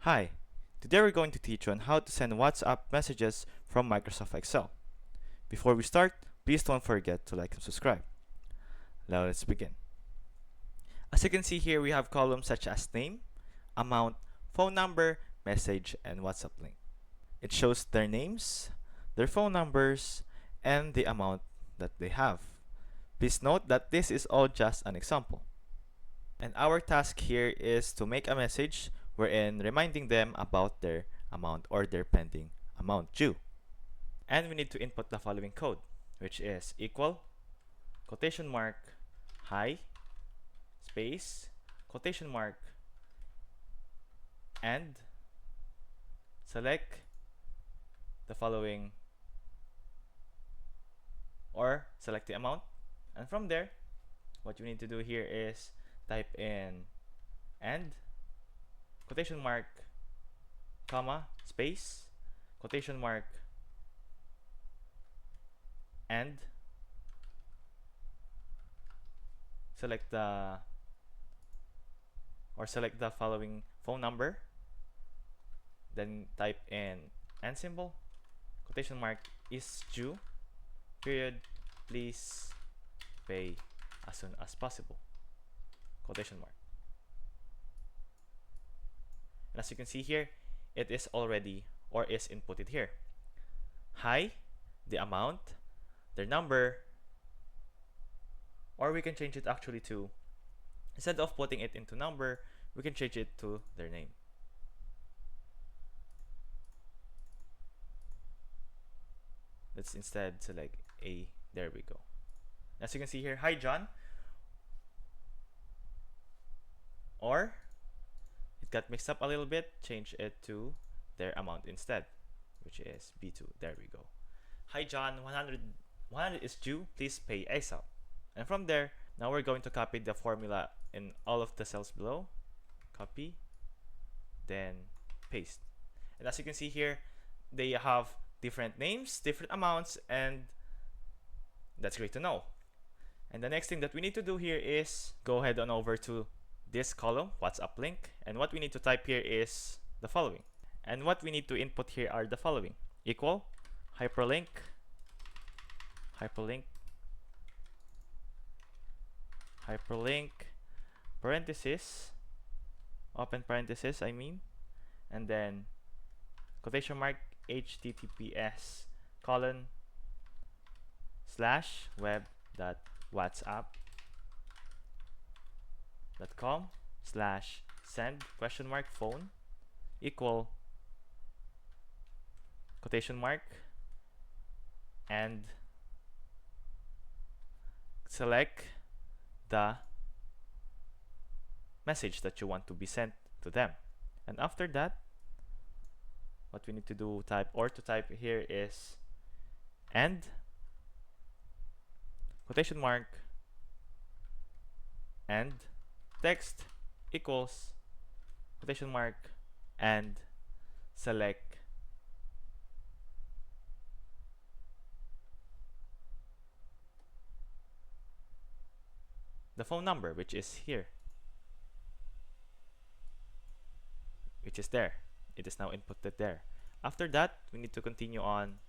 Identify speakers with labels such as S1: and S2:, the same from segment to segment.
S1: Hi, today we're going to teach you on how to send WhatsApp messages from Microsoft Excel. Before we start, please don't forget to like and subscribe. Now let's begin. As you can see here, we have columns such as name, amount, phone number, message, and WhatsApp link. It shows their names, their phone numbers, and the amount that they have. Please note that this is all just an example. And our task here is to make a message wherein reminding them about their amount or their pending amount due. And we need to input the following code, which is equal, quotation mark, hi, space, quotation mark, and select the following or select the amount. And from there, what you need to do here is type in and quotation mark, comma, space, quotation mark, and select the following phone number, then type in and symbol, quotation mark, is due, period, please pay as soon as possible, quotation mark. And as you can see here, it is already or is inputted here. Hi, the amount, their number, or we can change it actually to, instead of putting it into number, we can change it to their name. Let's instead select A. There we go. As you can see here, hi John, or it got mixed up a little bit, change it to their amount instead, which is B2. There we go. Hi John, 100 is due, please pay ASAP. And from there, now we're going to copy the formula in all of the cells below. Copy, then paste. And as you can see here, they have different names, different amounts, and that's great to know. And the next thing that we need to do here is go ahead on over to this column, WhatsApp link, and what we need to type here is the following. And what we need to input here are the following: equal, hyperlink, parenthesis, open parenthesis, and then quotation mark, https://web.whatsapp.com/send?phone equal, quotation mark, and select the message that you want to be sent to them. And after that, what we need to do type here is and quotation mark and text equals quotation mark and select the phone number, which is here, which is there. It is now inputted there. After that, we need to continue on.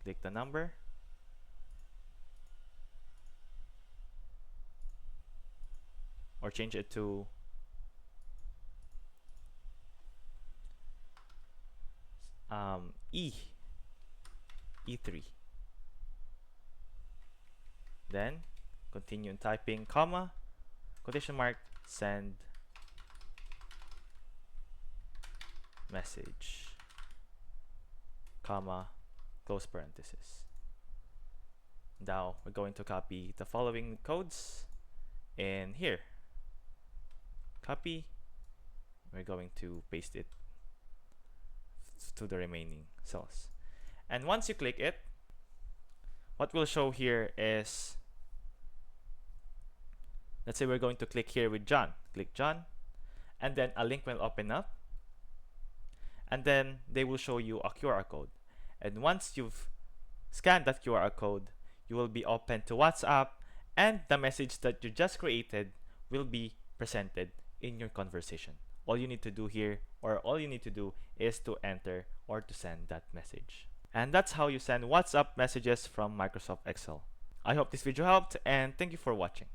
S1: Click the number, or change it to E3. Then continue typing, comma, quotation mark, send message, comma, close parenthesis. Now we're going to copy the following codes in here. Copy. We're going to paste it to the remaining cells. And once you click it, what will show here is, let's say we're going to click here with John. Click John, and then a link will open up, and then they will show you a QR code. And once you've scanned that QR code, you will be open to WhatsApp, and the message that you just created will be presented in your conversation all you need to do here, or all you need to do, is to enter or to send that message. And that's how you send WhatsApp messages from Microsoft Excel. I hope this video helped, and thank you for watching.